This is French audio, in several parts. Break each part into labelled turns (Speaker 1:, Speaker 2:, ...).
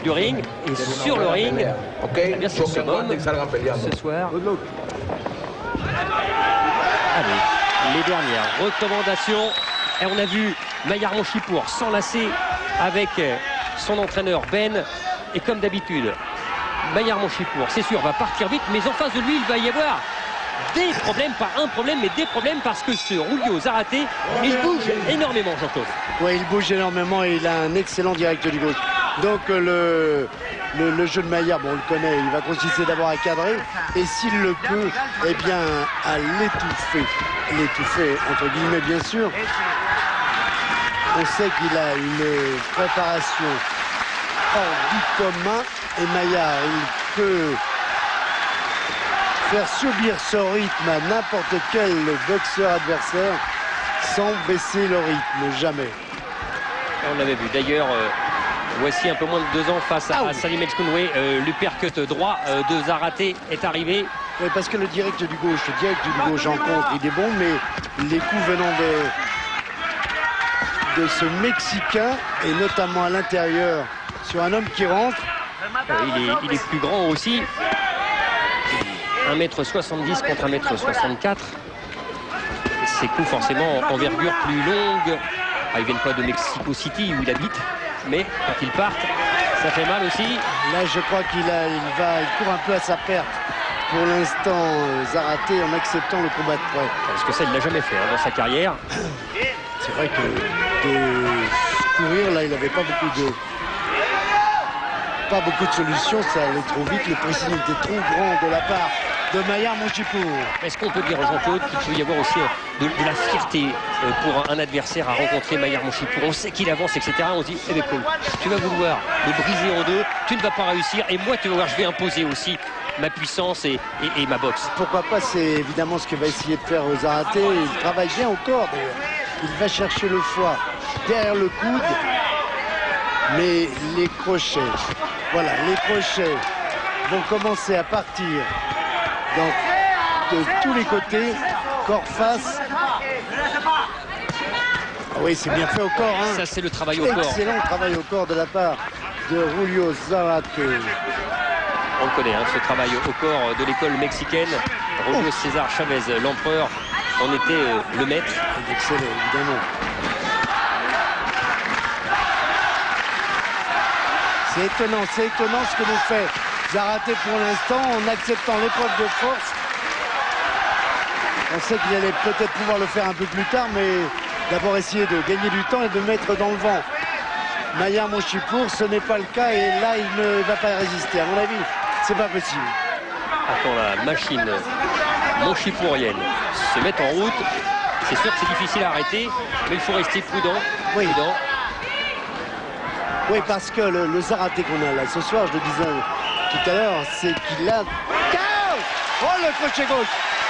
Speaker 1: Du ring et sur le ring, eh bien c'est ce homme ce soir. Allez, les dernières recommandations. Et on a vu Mayar Monchipour s'enlacer avec son entraîneur Ben. Et comme d'habitude, Mayar Monchipour, c'est sûr, va partir vite, mais en face de lui, il va y avoir des problèmes, pas un problème, mais des problèmes parce que ce Julio Zarate, il bouge énormément, Jean-Claude.
Speaker 2: Oui, il bouge énormément et il a un excellent direct du gauche. Donc le jeu de Mayar, bon, on le connaît, il va consister d'abord à cadrer et s'il le peut, eh bien à l'étouffer. L'étouffer, entre guillemets, bien sûr. On sait qu'il a une préparation hors du commun et Mayar, il peut faire subir ce rythme à n'importe quel boxeur adversaire sans baisser le rythme, jamais.
Speaker 1: On l'avait vu d'ailleurs, voici un peu moins de 2 ans face à Salim El Kounoué, l'uppercut droit de Zarate est arrivé.
Speaker 2: Oui, parce que le direct du gauche en contre, il est bon, mais les coups venant de ce Mexicain, et notamment à l'intérieur, sur un homme qui rentre.
Speaker 1: Il est plus grand aussi. 1m70 contre 1m64. Ces coups forcément envergure plus longue. Ils viennent pas de Mexico City où il habite, mais quand ils partent, ça fait mal aussi.
Speaker 2: Là, je crois qu'il court un peu à sa perte. Pour l'instant, Zarate en acceptant le combat de près.
Speaker 1: Parce que ça, il l'a jamais fait dans sa carrière.
Speaker 2: C'est vrai que de courir, là, il n'avait pas beaucoup de solutions. Ça allait trop vite. Le pressing était trop grand de la part de Mayar Monchipour.
Speaker 1: Est-ce qu'on peut dire, Jean-Claude, qu'il peut y avoir aussi de la fierté pour un adversaire à rencontrer Mayar Monchipour? On sait qu'il avance, etc. On se dit, eh bien, Paul, tu vas vouloir me briser en deux, tu ne vas pas réussir, et moi, tu vas voir, je vais imposer aussi ma puissance et ma boxe.
Speaker 2: Pourquoi pas, c'est évidemment ce que va essayer de faire Zarate. Il travaille bien au corps, d'ailleurs. Il va chercher le foie derrière le coude, mais les crochets, voilà, les crochets vont commencer à partir de tous les côtés, corps face. Ah oui, c'est bien fait au corps. Hein.
Speaker 1: Ça, c'est le travail au corps.
Speaker 2: Excellent travail au corps de la part de Julio Zarate.
Speaker 1: On le connaît, hein, ce travail au corps de l'école mexicaine. Julio César Chavez, l'empereur, en était le maître.
Speaker 2: Excellent, évidemment. C'est étonnant ce que nous fait Zarate pour l'instant en acceptant l'épreuve de force. On sait qu'il allait peut-être pouvoir le faire un peu plus tard, mais d'abord essayer de gagner du temps et de mettre dans le vent Mayar Monchipour, ce n'est pas le cas et là il ne va pas résister. À mon avis, c'est pas possible.
Speaker 1: Quand la machine monchipourienne se met en route, c'est sûr que c'est difficile à arrêter, mais il faut rester prudent.
Speaker 2: Oui,
Speaker 1: prudent.
Speaker 2: Oui, parce que le Zarate qu'on a là ce soir, je le disais tout à l'heure, c'est qu'il a... Oh, le crochet gauche.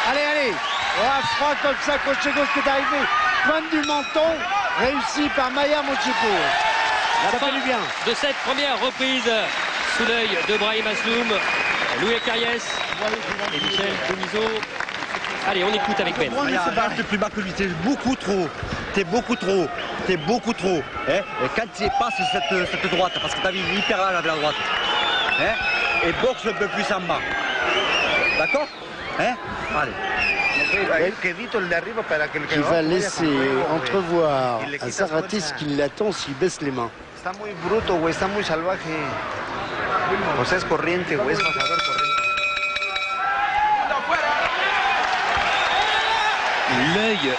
Speaker 2: Allez. Oh, froid comme ça, crochet gauche qui est arrivé. Pointe du menton, réussi par Mayar Monchipour. Ça fait du bien.
Speaker 1: De cette première reprise sous l'œil de Brahim Asloum, Louis Acariès et Michel Denisot. Allez, on écoute avec Ben.
Speaker 3: T'es plus bas que lui, t'es beaucoup trop. T'es beaucoup trop. Hein? Et quand tu passes cette droite, parce que t'as vu hyper large avec la droite. Hein? Et boxe un peu plus en bas. D'accord? Hein? Allez.
Speaker 2: Qui va laisser entrevoir à Zarate ce qui l'attend s'il baisse les mains.
Speaker 4: Está muy bruto, güey, está muy salvaje. O sea, es corriente, güey, es pasador corriente.
Speaker 1: L'œil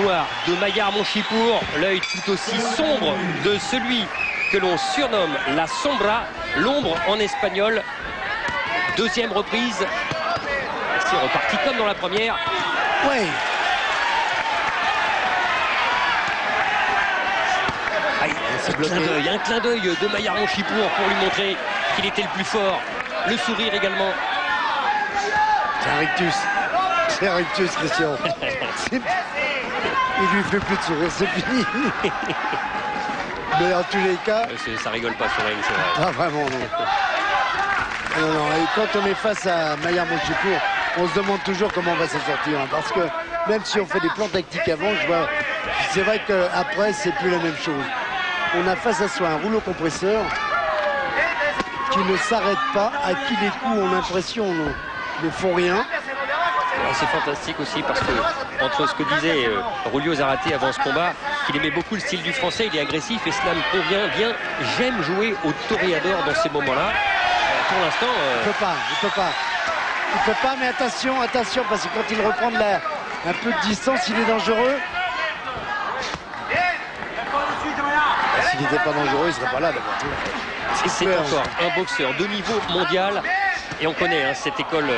Speaker 1: noir de Mayar Monchipour, l'œil tout aussi sombre de celui que l'on surnomme la sombra, l'ombre en espagnol. Deuxième reprise. C'est reparti comme dans la première.
Speaker 2: Oui.
Speaker 1: Il y a un clin d'œil de Mayar Monchipour pour lui montrer qu'il était le plus fort. Le sourire également.
Speaker 2: C'est un rictus, Christian. Il lui fait plus de sourire, c'est fini. Mais en tous les cas...
Speaker 1: Ça rigole pas sur ring, c'est vrai.
Speaker 2: Ah, vraiment, non. Non. Et quand on est face à Mayar Monchipour, on se demande toujours comment on va s'en sortir. Hein, parce que même si on fait des plans tactiques avant, c'est vrai qu'après, c'est plus la même chose. On a face à soi un rouleau compresseur qui ne s'arrête pas, à qui les coups ont l'impression ne font rien.
Speaker 1: C'est fantastique aussi parce que entre ce que disait Julio Zarate avant ce combat, qu'il aimait beaucoup le style du français, il est agressif et cela me convient bien. J'aime jouer au toréador dans ces moments-là. Pour l'instant...
Speaker 2: Il peut pas, mais attention, parce que quand il reprend un peu de distance, il est dangereux. S'il n'était pas dangereux, il ne serait pas là d'abord.
Speaker 1: C'est encore un boxeur de niveau mondial et on connaît cette école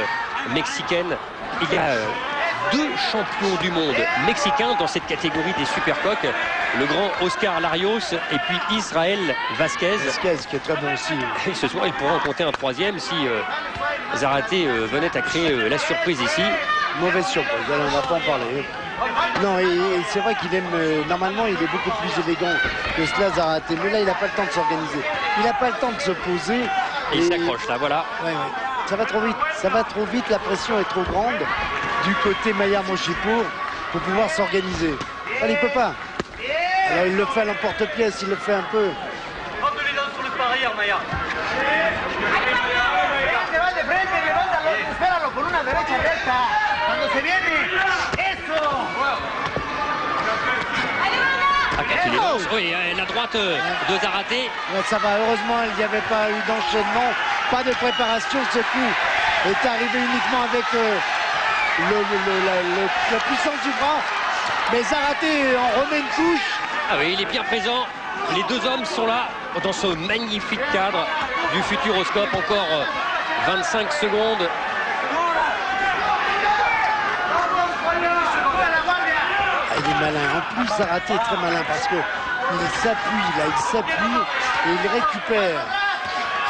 Speaker 1: mexicaine. Il y a 2 champions du monde mexicains dans cette catégorie des supercoques, le grand Oscar Larios et puis Israël Vasquez.
Speaker 2: Vasquez qui est très bon aussi.
Speaker 1: Et ce soir, il pourra en compter un 3e si Zarate venait à créer la surprise ici.
Speaker 2: Mauvaise surprise, on ne va pas en parler. Non, et c'est vrai qu'il aime, normalement il est beaucoup plus élégant que cela, Zarate, mais là il n'a pas le temps de s'organiser. Il n'a pas le temps de se poser.
Speaker 1: Et il s'accroche là, voilà.
Speaker 2: Ouais. Ça va trop vite, la pression est trop grande du côté Mayar Monchipour pour pouvoir s'organiser. Il ne peut pas. Alors il le fait à l'emporte-pièce, il le fait un peu.
Speaker 1: Il est bon. Oui, la droite de Zarate.
Speaker 2: Ouais, ça va, heureusement il n'y avait pas eu d'enchaînement, pas de préparation. Ce coup est arrivé uniquement avec la puissance du bras. Mais Zarate en remet une couche.
Speaker 1: Ah oui, il est bien présent. Les 2 hommes sont là dans ce magnifique cadre du Futuroscope. Encore 25 secondes.
Speaker 2: Il est malin. En plus, Zarate est très malin parce que il s'appuie et il récupère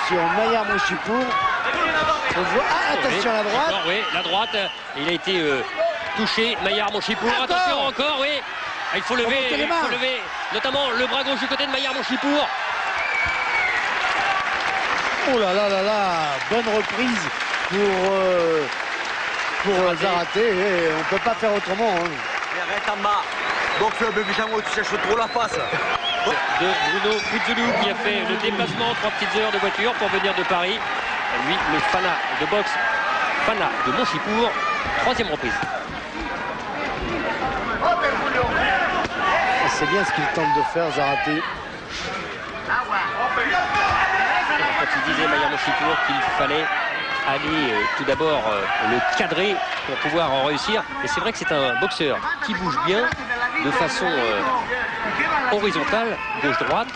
Speaker 2: sur Mayar Monchipour. On voit, attention à la droite.
Speaker 1: Oui, la droite. Il a été touché. Mayar Monchipour. Attention encore, oui. Il faut lever, notamment le bras gauche du côté de Mayar Monchipour.
Speaker 2: Oh là là là là, bonne reprise pour Zarate. Et on ne peut pas faire autrement.
Speaker 3: Arrête en bas. Donc le bébé Jango, tu cherches trop la face.
Speaker 1: De Bruno Puzzoulou qui a fait le déplacement 3 petites heures de voiture pour venir de Paris. Lui, le Fana de boxe, Fana de Monchipour, 3e reprise.
Speaker 2: C'est bien ce qu'il tente de faire, Zarate.
Speaker 1: Quand il disait Mayar Monchipour qu'il fallait aller tout d'abord le cadrer pour pouvoir en réussir. Et c'est vrai que c'est un boxeur qui bouge bien de façon horizontale, gauche-droite,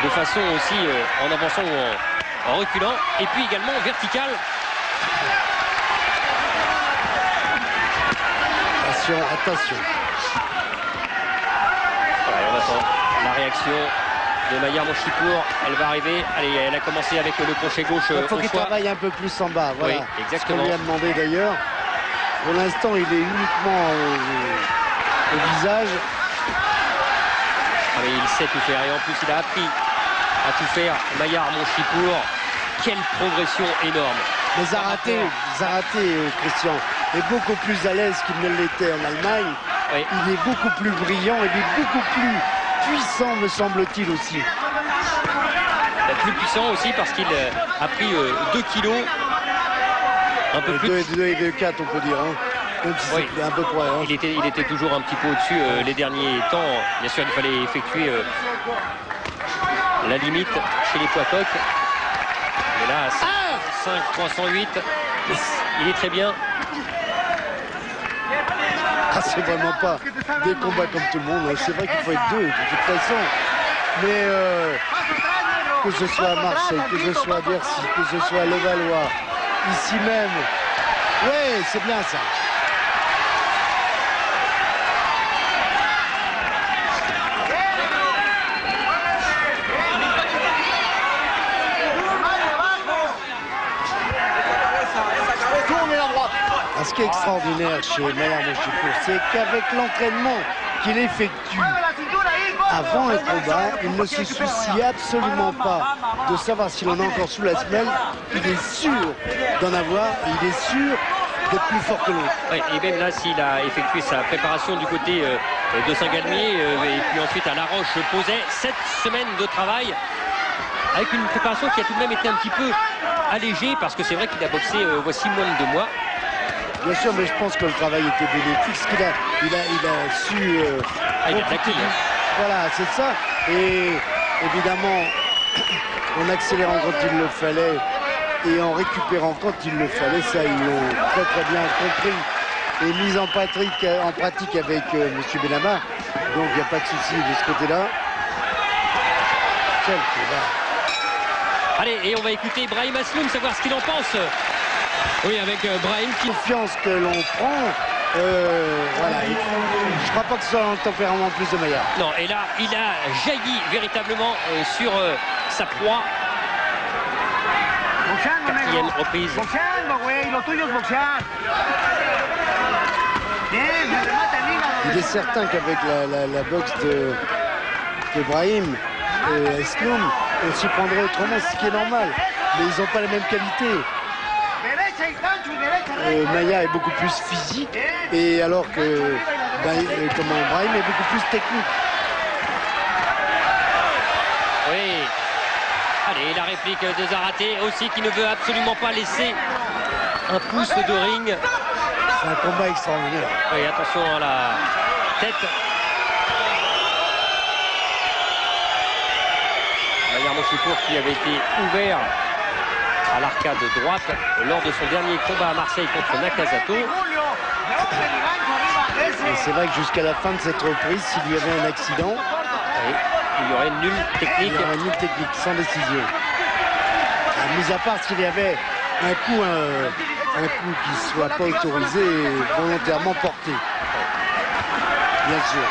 Speaker 1: de façon aussi en avançant ou en reculant, et puis également verticale.
Speaker 2: Attention.
Speaker 1: Voilà, on attend la réaction de Mayar Monchipour. Elle va arriver. Allez, elle a commencé avec le crochet gauche.
Speaker 2: Il faut qu'il travaille un peu plus en bas. Voilà.
Speaker 1: Oui, exactement.
Speaker 2: Ce qu'on lui a demandé d'ailleurs. Pour l'instant, il est uniquement au visage.
Speaker 1: Ah, mais il sait tout faire. Et en plus, il a appris à tout faire. Mayar Monchipour. Quelle progression énorme.
Speaker 2: Mais Zarate, Christian, est beaucoup plus à l'aise qu'il ne l'était en Allemagne.
Speaker 1: Oui.
Speaker 2: Il est beaucoup plus brillant, il est beaucoup plus puissant, me semble-t-il aussi.
Speaker 1: Plus puissant aussi parce qu'il a pris 2 kilos. Un peu plus.
Speaker 2: 2 et 2, 4, on peut dire. Même si
Speaker 1: Oui.
Speaker 2: c'est un peu près.
Speaker 1: Il était toujours un petit peu au-dessus les derniers temps. Bien sûr, il fallait effectuer la limite chez les poids coqs. Mais là, 5-308, il est très bien.
Speaker 2: C'est vraiment pas des combats comme tout le monde. C'est vrai qu'il faut être 2 de toute façon. Mais que ce soit à Marseille, que ce soit à Bercy, que ce soit à Levallois, ici même. Ouais, c'est bien ça. Ce qui est extraordinaire chez Mayar Monchipour, c'est qu'avec l'entraînement qu'il effectue avant un combat, il ne se soucie absolument pas de savoir s'il en a encore sous la semelle. Il est sûr d'en avoir et il est sûr d'être plus fort que l'autre.
Speaker 1: Ouais, et même là, s'il a effectué sa préparation du côté de Saint-Galmier et puis ensuite à La Roche-Posay, 7 semaines de travail. avec une préparation qui a tout de même été un petit peu allégée, parce que c'est vrai qu'il a boxé voici moins de 2 mois.
Speaker 2: Bien sûr, mais je pense que le travail était bénéfique. Ce qu'il a, il a su
Speaker 1: Il a
Speaker 2: profiter
Speaker 1: claqué, hein.
Speaker 2: Voilà, c'est ça. Et évidemment, en accélérant quand il le fallait et en récupérant quand il le fallait, ça, ils l'ont très très bien compris et mis en pratique avec M. Benama. Donc il n'y a pas de souci de ce côté-là.
Speaker 1: Allez, et on va écouter Brahim Asloum, savoir ce qu'il en pense. Oui, avec Brahim qui...
Speaker 2: Confiance que l'on prend, voilà. Je crois pas que ce soit dans le tempérament plus de Maillard.
Speaker 1: Non, et là, il a jailli véritablement sur sa proie. Quatrième reprise.
Speaker 2: Il est certain qu'avec la boxe de Brahim et Asloum, on s'y prendrait autrement, ce qui est normal. Mais ils n'ont pas la même qualité. Maillard est beaucoup plus physique, et alors que Brahim est beaucoup plus technique.
Speaker 1: Oui. Allez, la réplique de Zárate aussi, qui ne veut absolument pas laisser un pouce de ring.
Speaker 2: C'est un combat extraordinaire.
Speaker 1: Oui, attention à la tête. Maillard Monchipour qui avait été ouvert à l'arcade droite lors de son dernier combat à Marseille contre Nakazato.
Speaker 2: Et c'est vrai que jusqu'à la fin de cette reprise, s'il y avait un accident,
Speaker 1: Oui, il y aurait une nulle technique.
Speaker 2: il y aurait une nulle technique, sans décision. Mis à part s'il y avait un coup qui ne soit pas autorisé et volontairement porté. Bien sûr.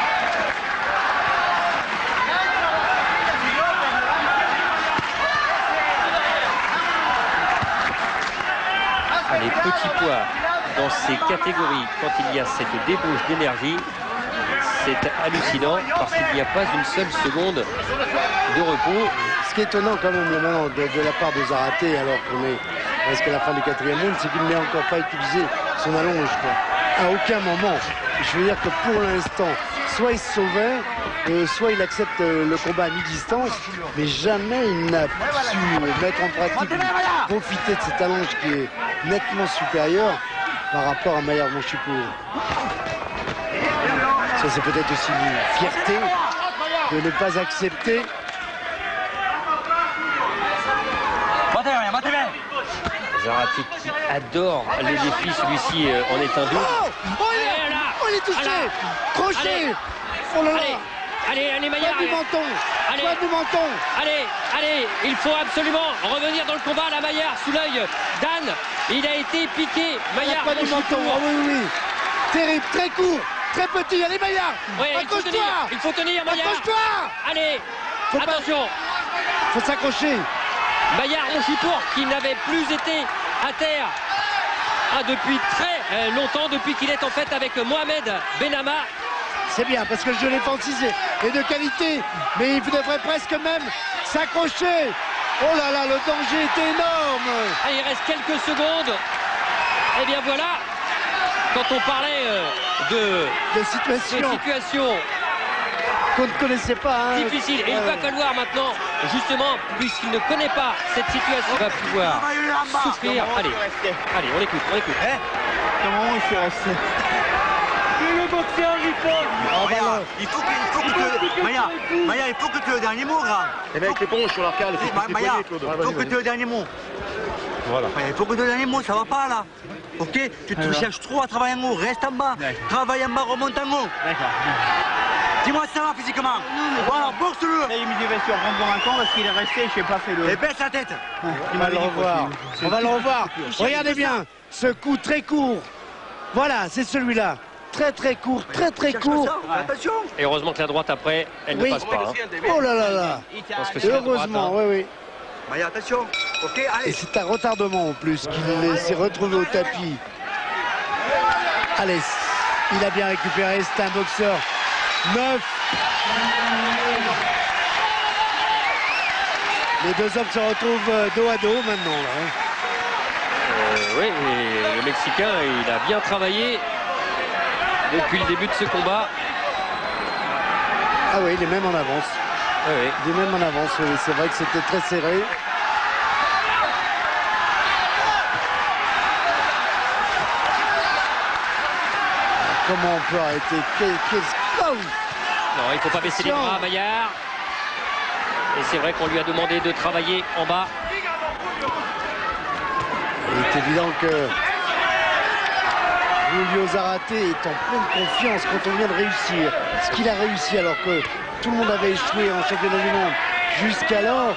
Speaker 1: Les petits poids dans ces catégories, quand il y a cette débauche d'énergie, c'est hallucinant parce qu'il n'y a pas une seule seconde de repos.
Speaker 2: Ce qui est étonnant quand même maintenant de la part de Zárate, alors qu'on est presque à la fin du 4e round, c'est qu'il n'a encore pas utilisé son allonge. À aucun moment. Je veux dire que pour l'instant, soit il se sauvait, soit il accepte le combat à mi-distance, mais jamais il n'a su mettre en pratique, profiter de cette allonge qui est nettement supérieure par rapport à Maillard Monchipour. Ça, c'est peut-être aussi une fierté de ne pas accepter.
Speaker 1: Zárate qui adore les défis, celui-ci en est un double.
Speaker 2: Il est touché. Crochet.
Speaker 1: Allez.
Speaker 2: Oh là là.
Speaker 1: Allez, Maillard.
Speaker 2: Pas du menton.
Speaker 1: Allez.
Speaker 2: Pas du menton.
Speaker 1: Allez, il faut absolument revenir dans le combat. La Maillard sous l'œil d'Anne. Il a été piqué. Maillard
Speaker 2: Pas du menton. Oh, oui. Terrible, très court, très petit. Allez, Maillard.
Speaker 1: Ouais,
Speaker 2: accroche-toi.
Speaker 1: il faut tenir, Maillard.
Speaker 2: Accroche-toi.
Speaker 1: Allez,
Speaker 2: Faut
Speaker 1: attention.
Speaker 2: Faut s'accrocher.
Speaker 1: Maillard Monchipour qui n'avait plus été à terre depuis très longtemps, depuis qu'il est en fait avec Mohamed Benama.
Speaker 2: C'est bien parce que le jeu défensif est de qualité, mais il devrait presque même s'accrocher. Oh là là, le danger est énorme.
Speaker 1: Allez, il reste quelques secondes. Et bien voilà, quand on parlait
Speaker 2: De situation qu'on ne connaissait pas.
Speaker 1: difficile, et il va falloir maintenant, justement, puisqu'il ne connaît pas cette situation, il va pouvoir souffrir. Allez, on écoute.
Speaker 3: Comment il s'est resté?
Speaker 1: Le boxeur
Speaker 3: Maillard, il faut que Maillard, il faut que tu aies le dernier mot, grand.
Speaker 5: Les mecs répondent sur l'arcade,
Speaker 3: Maillard, il faut que tu aies le dernier mot. Voilà. Il faut que tu aies le dernier mot, ça va pas là. Ok, tu te cherches trop à travailler en haut, reste en bas. Travaille en bas, remonte en haut. D'accord. Dis-moi ça va physiquement. Voilà, boxe-le.
Speaker 5: Il me devait sur prendre un temps parce qu'il est resté, je sais pas fait le.
Speaker 3: Et baisse la tête.
Speaker 2: On va le revoir. On va le revoir. Regardez bien ce coup très court. Voilà, c'est celui-là. Très court, très court.
Speaker 3: Attention.
Speaker 1: Et heureusement que la droite après, elle ne passe pas.
Speaker 2: Oh là là là.
Speaker 1: Parce que c'est la droite,
Speaker 2: Heureusement,
Speaker 1: hein.
Speaker 2: oui.
Speaker 3: Maillard, attention. Ok,
Speaker 2: Et
Speaker 3: allez.
Speaker 2: c'est un retardement en plus qu'il s'est retrouvé au tapis. Allez, il a bien récupéré, c'est un boxeur neuf. Les deux hommes se retrouvent dos à dos maintenant. Là.
Speaker 1: Oui, et le Mexicain, il a bien travaillé depuis le début de ce combat.
Speaker 2: Ah oui, il est même en avance.
Speaker 1: Oui.
Speaker 2: Il est même en avance, oui. C'est vrai que c'était très serré. Comment on peut arrêter? Oh,
Speaker 1: Non, il ne faut pas baisser les bras, Maillard. Et c'est vrai qu'on lui a demandé de travailler en bas.
Speaker 2: il est évident que Julio Zarate est en pleine confiance quand on vient de réussir. Ce qu'il a réussi alors que tout le monde avait échoué en championnat du monde jusqu'alors,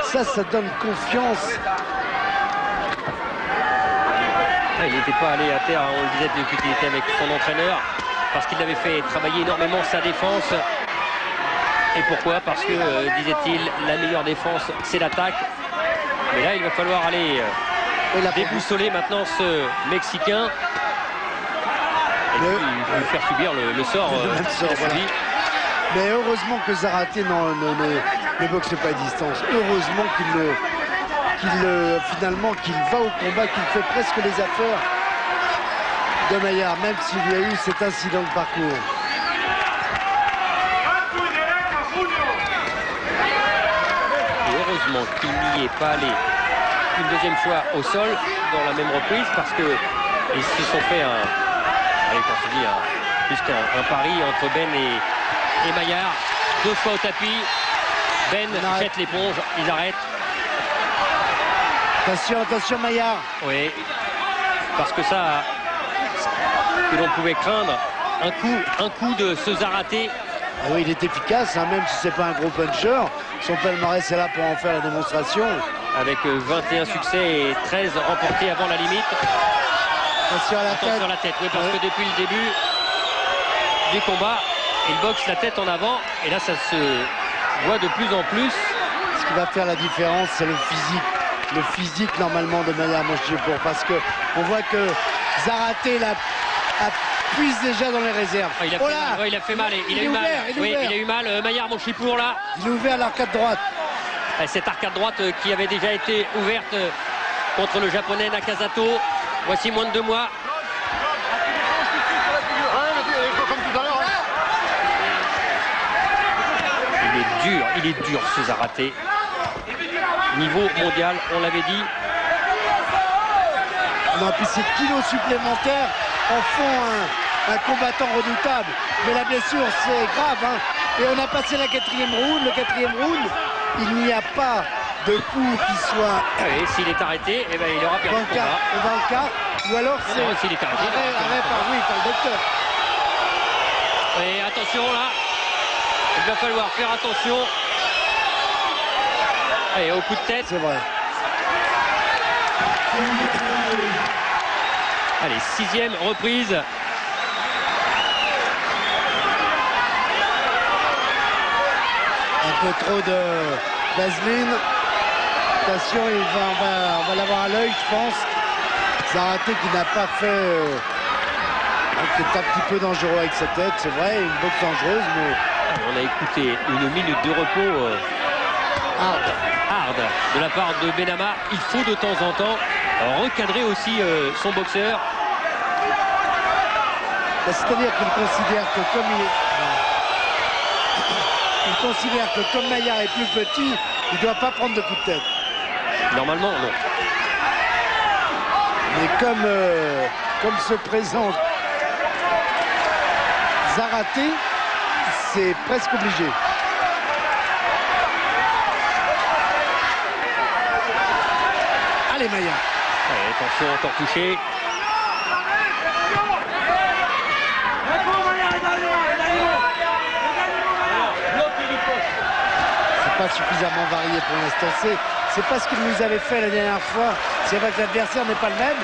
Speaker 2: ça donne confiance.
Speaker 1: Il n'était pas allé à terre, on le disait depuis qu'il était avec son entraîneur, parce qu'il avait fait travailler énormément sa défense. Et pourquoi? Parce que, disait-il, la meilleure défense, c'est l'attaque. Mais là, il va falloir aller déboussoler maintenant ce Mexicain. Et puis, il va lui faire subir le sort.
Speaker 2: Voilà. Mais heureusement que Zarate ne boxe pas à distance. Heureusement finalement qu'il va au combat, qu'il fait presque les affaires de Maillard, même s'il y a eu cet incident de parcours.
Speaker 1: Et heureusement qu'il n'y est pas allé une deuxième fois au sol dans la même reprise, parce qu'ils se sont fait plus qu'un pari entre Ben et Maillard. 2 fois au tapis. Ben jette l'éponge, ils arrêtent.
Speaker 2: Attention Maillard.
Speaker 1: Oui, parce que ça, que l'on pouvait craindre, un coup de ce Zarate.
Speaker 2: Ah oui, il est efficace, hein, même si c'est pas un gros puncher. Son palmarès est là pour en faire la démonstration.
Speaker 1: Avec 21 succès et 13 remportés avant la limite.
Speaker 2: Attention à la tête.
Speaker 1: Sur la tête, oui, parce que depuis le début du combat, il boxe la tête en avant. Et là, ça se voit de plus en plus.
Speaker 2: Ce qui va faire la différence, c'est le physique. Le physique, normalement, de Maillard Moshipour. Parce que on voit que Zarate puise déjà dans les réserves.
Speaker 1: Oh, il a fait mal. Il a eu mal. Il a eu mal. Maillard Moshipour, là.
Speaker 2: Il a ouvert l'arcade droite.
Speaker 1: Cette arcade droite qui avait déjà été ouverte contre le japonais Nakazato. Voici moins de 2 mois. Il est dur ce Zarate. Niveau mondial, on l'avait dit.
Speaker 2: Non, puis ces kilos supplémentaires en font un combattant redoutable. Mais la blessure, c'est grave. Hein. Et on a passé la 4e round. Le 4e round, il n'y a pas de coup qui soit...
Speaker 1: Oui, s'il est arrêté, eh ben, il aura perdu le combat.
Speaker 2: Dans le cas, ou alors c'est...
Speaker 1: Non, s'il est arrêté,
Speaker 2: arrêt par le docteur.
Speaker 1: Et attention là, il va falloir faire attention. Allez, au coup de tête.
Speaker 2: C'est vrai.
Speaker 1: Allez, 6e reprise.
Speaker 2: Un peu trop de vaseline. Attention, on va l'avoir à l'œil, je pense. Zarate qui n'a pas fait... qui est un petit peu dangereux avec sa tête, c'est vrai, une boxe dangereuse, mais...
Speaker 1: On a écouté 1 minute de repos hard de la part de Benama. Il faut de temps en temps recadrer aussi son boxeur.
Speaker 2: C'est-à-dire qu'il considère que comme il considère que comme Maillard est plus petit, il ne doit pas prendre de coups de tête.
Speaker 1: Normalement, non.
Speaker 2: Mais comme se présente Zarate, c'est presque obligé. Allez Maillard.
Speaker 1: Allez, attention, encore touché.
Speaker 2: C'est pas suffisamment varié pour l'instant. C'est pas ce qu'il nous avait fait la dernière fois. C'est vrai que l'adversaire n'est pas le même,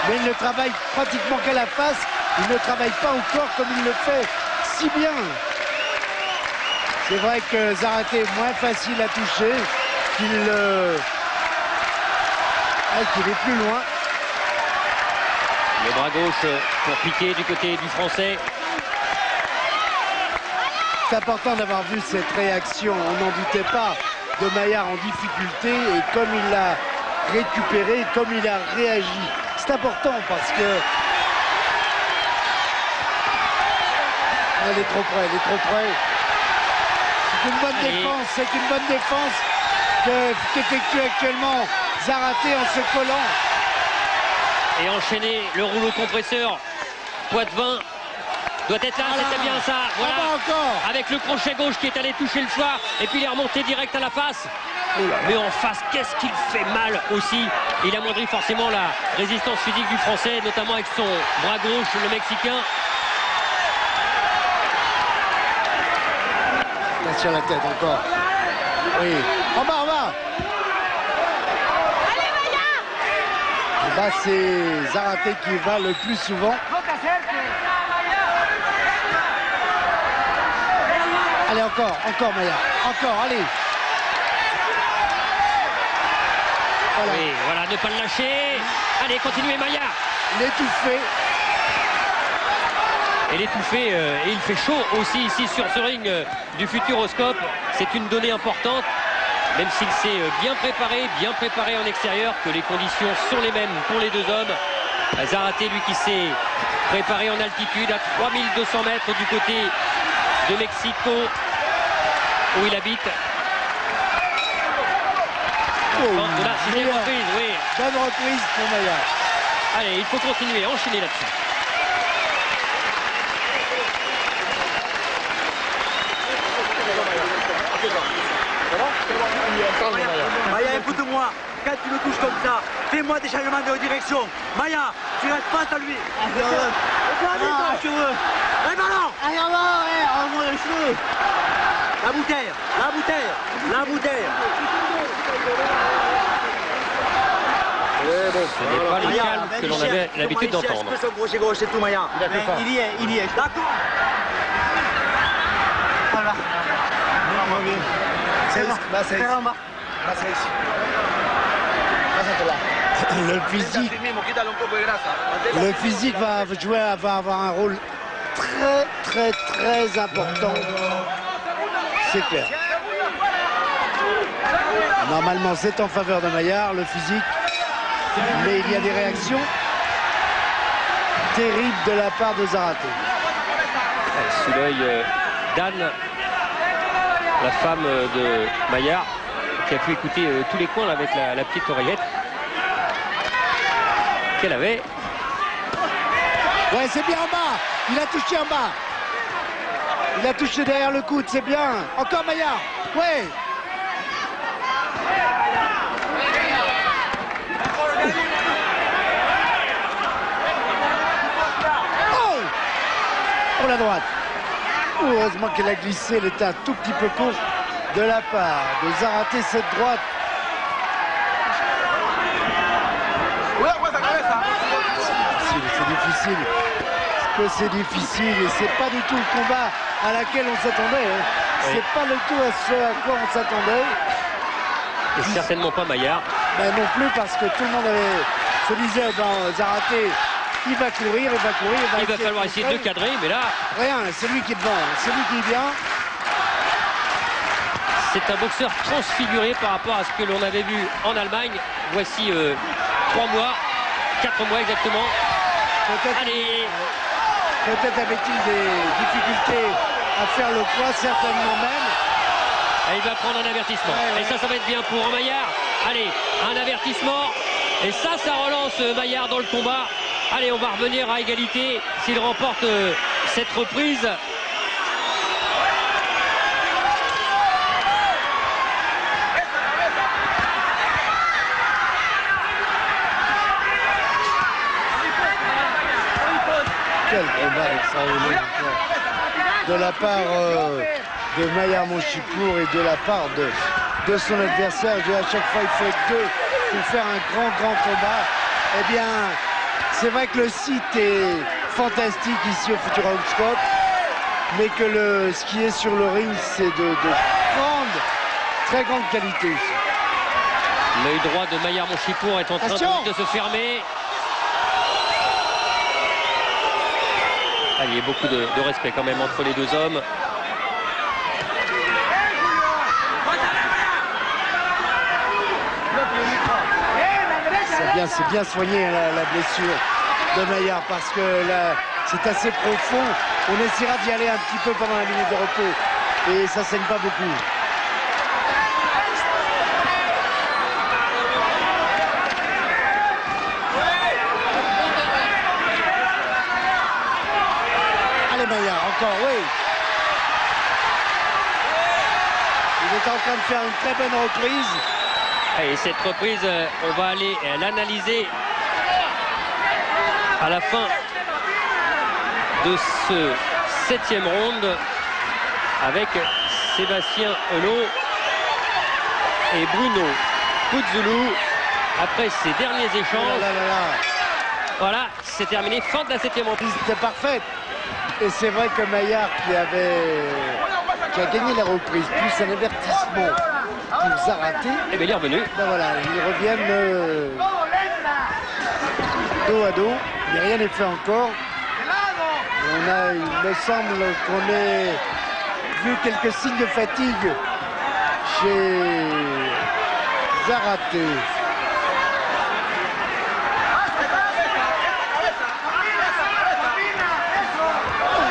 Speaker 2: mais il ne travaille pratiquement qu'à la face. Il ne travaille pas au corps comme il le fait si bien. C'est vrai que Zarate est moins facile à toucher qu'il est plus loin.
Speaker 1: Le bras gauche pour piquer du côté du Français.
Speaker 2: C'est important d'avoir vu cette réaction. On n'en doutait pas de Maillard en difficulté et comme il l'a récupéré, comme il a réagi. C'est important parce que... Elle est trop près, C'est une bonne défense, c'est une bonne défense qu'effectue actuellement Zárate en se collant.
Speaker 1: Et enchaîner le rouleau compresseur. Poitvin doit être là, c'était bien ça. Voilà,
Speaker 2: encore.
Speaker 1: avec le crochet gauche qui est allé toucher le soir. Et puis il est remonté direct à la face. Mais en face, qu'est-ce qu'il fait mal aussi. Il amoindrit forcément la résistance physique du Français, notamment avec son bras gauche, le Mexicain.
Speaker 2: Attention à la tête encore. Oui. En bas, en bas. En bas, c'est Zárate qui va le plus souvent. Allez, encore Maillard. Encore, allez.
Speaker 1: Voilà. Oui, voilà, ne pas le lâcher. Allez, continuez Maillard.
Speaker 2: L'étouffer.
Speaker 1: Et l'étouffer, et il fait chaud aussi ici sur ce ring du Futuroscope. C'est une donnée importante, même s'il s'est bien préparé en extérieur, que les conditions sont les mêmes pour les deux hommes. Zárate, lui, qui s'est préparé en altitude à 3200 mètres du côté de Mexico, où il habite. De la sixième reprise, oui.
Speaker 2: Bonne reprise pour Maillard.
Speaker 1: Allez, il faut continuer, enchaîner là-dessus.
Speaker 3: Maya, écoute-moi, quand tu le touches comme ça, fais-moi des changements de direction. Maya, tu restes face à lui. Le ballon. La bouteille, la bouteille, la bouteille.
Speaker 1: Ce n'est pas le calme que l'on avait l'habitude d'entendre.
Speaker 3: Son crochet gauche, c'est tout, Maya.
Speaker 5: Il y est.
Speaker 3: D'accord.
Speaker 5: Voilà.
Speaker 2: Le physique va avoir un rôle très important. C'est clair. Normalement, c'est en faveur de Maillard, le physique. Mais il y a des réactions terribles de la part de Zárate.
Speaker 1: Sous l'œil d'Anne, la femme de Maillard, qui a pu écouter tous les coins là, avec la petite oreillette qu'elle avait.
Speaker 2: Ouais, c'est bien en bas. Il a touché en bas. Il a touché derrière le coude, c'est bien. Encore Maillard. Ouais. Oh, pour la droite. Heureusement qu'elle a glissé, elle était un tout petit peu courte de la part de Zárate, cette droite. C'est difficile. C'est difficile et c'est pas du tout le combat à laquelle on s'attendait. Hein. Oui. C'est pas du tout à ce à quoi on s'attendait.
Speaker 1: Et certainement pas Maillard.
Speaker 2: Ben non plus, parce que tout le monde se disait, Zárate, il va courir.
Speaker 1: Il va falloir essayer de cadrer, mais là...
Speaker 2: Rien, c'est lui qui est devant, c'est lui qui vient.
Speaker 1: C'est un boxeur transfiguré par rapport à ce que l'on avait vu en Allemagne. Voici 3 mois, 4 mois exactement.
Speaker 2: Peut-être avait-il des difficultés à faire le poids, certainement même.
Speaker 1: Et il va prendre un avertissement. Ouais. Et ça va être bien pour Maillard. Allez, un avertissement. Et ça relance Maillard dans le combat. Allez, on va revenir à égalité s'il remporte cette reprise.
Speaker 2: Quel combat extraordinaire de la part de Maillard Monchipour et de la part de son adversaire. À chaque fois, il faut être deux pour faire un grand combat. Eh bien, c'est vrai que le site est fantastique ici au Futuroscope, mais que ce qui est sur le ring, c'est de très grande qualité.
Speaker 1: L'œil droit de Maillard Monchipour est en train de se fermer. Il y a beaucoup de respect quand même entre les deux hommes.
Speaker 2: C'est bien soigné la blessure de Maillard parce que là c'est assez profond. On essaiera d'y aller un petit peu pendant la minute de repos. et ça saigne pas beaucoup. Allez Maillard, encore, oui. Il est en train de faire une très bonne reprise.
Speaker 1: Et cette reprise, on va aller l'analyser à la fin de ce 7e round avec Sébastien Huneau et Bruno Puzzulu. Après ces derniers échanges, voilà, c'est terminé. Fin de la 7e reprise.
Speaker 2: C'était parfaite. Et c'est vrai que Maillard qui a gagné la reprise, plus un avertissement pour Zárate.
Speaker 1: Et bien il est revenu.
Speaker 2: Ben voilà, ils reviennent dos à dos. Mais rien n'est fait encore. Il me semble qu'on ait vu quelques signes de fatigue chez Zárate.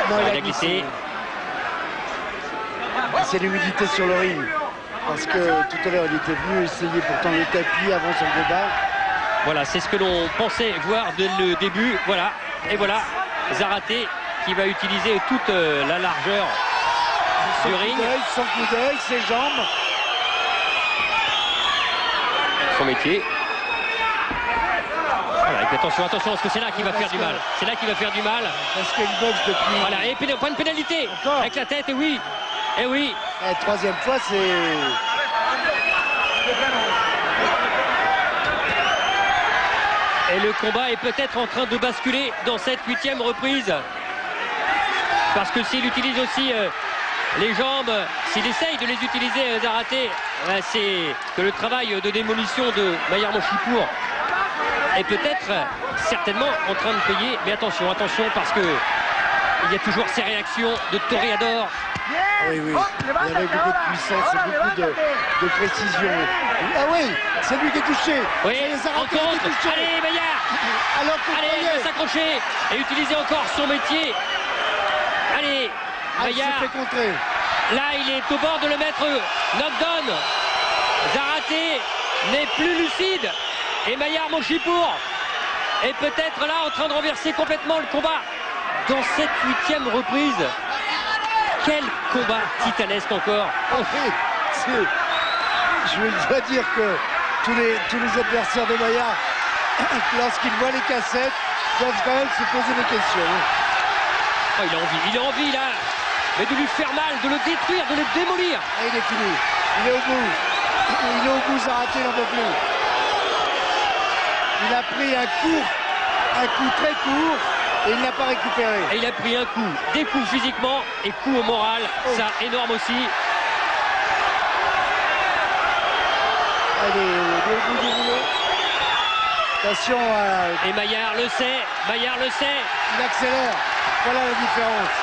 Speaker 2: Non, il a glissé. C'est l'humidité sur le ring. Parce que tout à l'heure, il était venu essayer pourtant le tapis avant son combat.
Speaker 1: Voilà, c'est ce que l'on pensait voir dès le début. Voilà, et voilà, Zárate qui va utiliser toute la largeur du ring.
Speaker 2: Son coup d'œil, ses jambes.
Speaker 1: Son métier. Voilà, et puis attention, attention, parce que c'est là qu'il va faire du mal. C'est là qu'il va faire du mal.
Speaker 2: Parce qu'il boxe depuis...
Speaker 1: Voilà, et point de pénalité.
Speaker 2: Encore.
Speaker 1: Avec la tête, et oui. Et oui.
Speaker 2: La troisième fois, c'est...
Speaker 1: Et le combat est peut-être en train de basculer dans cette 8e reprise. Parce que s'il utilise aussi les jambes, s'il essaye de les utiliser, Zárate, c'est que le travail de démolition de Maillard Monchipour est peut-être certainement en train de payer. Mais attention, attention, parce que il y a toujours ces réactions de toréador.
Speaker 2: Oui, oui, il y avait beaucoup de puissance et beaucoup de précision. Ah oui, c'est lui qui est touché.
Speaker 1: Oui,
Speaker 2: Zárate
Speaker 1: en contre. Allez, Maillard.
Speaker 2: Alors
Speaker 1: allez, il va s'accrocher et utiliser encore son métier. Allez, Maillard.
Speaker 2: Il s'est fait contrer.
Speaker 1: Là, il est au bord de le mettre knockdown. Zárate n'est plus lucide. Et Maillard Monchipour est peut-être là en train de renverser complètement le combat. Dans cette 8e reprise, quel combat titanesque encore.
Speaker 2: Oh oui, je dois dire que tous les adversaires de Maillard, lorsqu'ils voient les cassettes, doivent quand même se poser des questions.
Speaker 1: Oh, il a envie là, mais de lui faire mal, de le détruire, de le démolir.
Speaker 2: Et il est fini, il est au bout. Il est au bout, Zárate, il n'en peut plus. Il a pris un coup très court, et il n'a pas récupéré.
Speaker 1: Et il a pris un coup, des coups physiquement et coup au moral, ça énorme aussi.
Speaker 2: Allez, au bout du boulot. Attention à...
Speaker 1: Et Maillard le sait, Maillard le sait.
Speaker 2: Il accélère, voilà la différence.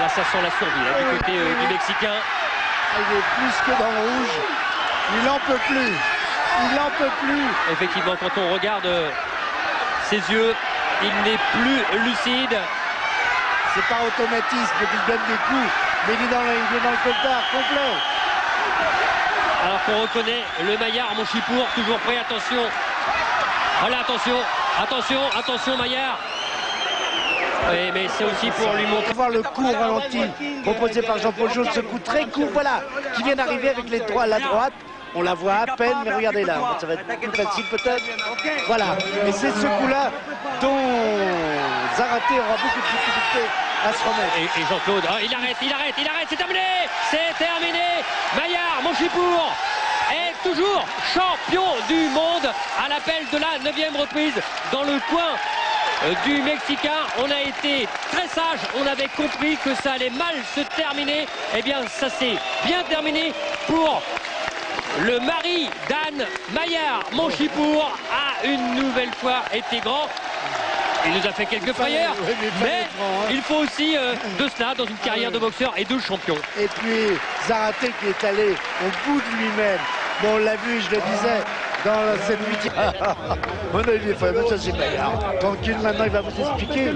Speaker 1: Là, ça sent la survie là, du côté du Mexicain.
Speaker 2: Il est plus que dans le rouge. Il n'en peut plus. Il n'en peut plus.
Speaker 1: Effectivement, quand on regarde ses yeux, il n'est plus lucide.
Speaker 2: C'est par automatisme qu'il donne des coups, mais il est dans le coltard complet.
Speaker 1: Alors qu'on reconnaît le Maillard Monchipour, toujours prêt, attention. Voilà, attention, attention, attention Maillard. Oui, mais c'est aussi pour lui montrer.
Speaker 2: On va voir le coup au ralenti proposé par Jean-Paul Josse, ce coup très court, voilà, qui vient d'arriver avec la droite. On la voit à peine, mais regardez là, ça va être plus facile peut-être. Voilà, et c'est ce coup-là dont Zárate aura beaucoup de difficultés à se remettre.
Speaker 1: Et Jean-Claude, oh, il arrête, c'est terminé. C'est terminé. Maillard Monchipour est toujours champion du monde à l'appel de la 9e reprise dans le coin du Mexicain. On a été très sage, on avait compris que ça allait mal se terminer. Eh bien, ça s'est bien terminé pour le mari d'Anne. Maillard Monchipour a une nouvelle fois été grand. Il nous a fait quelques frayeurs, mais il faut aussi de cela dans une carrière de boxeur et de champion.
Speaker 2: Et puis Zárate qui est allé au bout de lui-même. Bon, on l'a vu, je le disais, dans cette 8e. Mon avis, il faut ça c'est Maillard. Tranquille, maintenant il va vous expliquer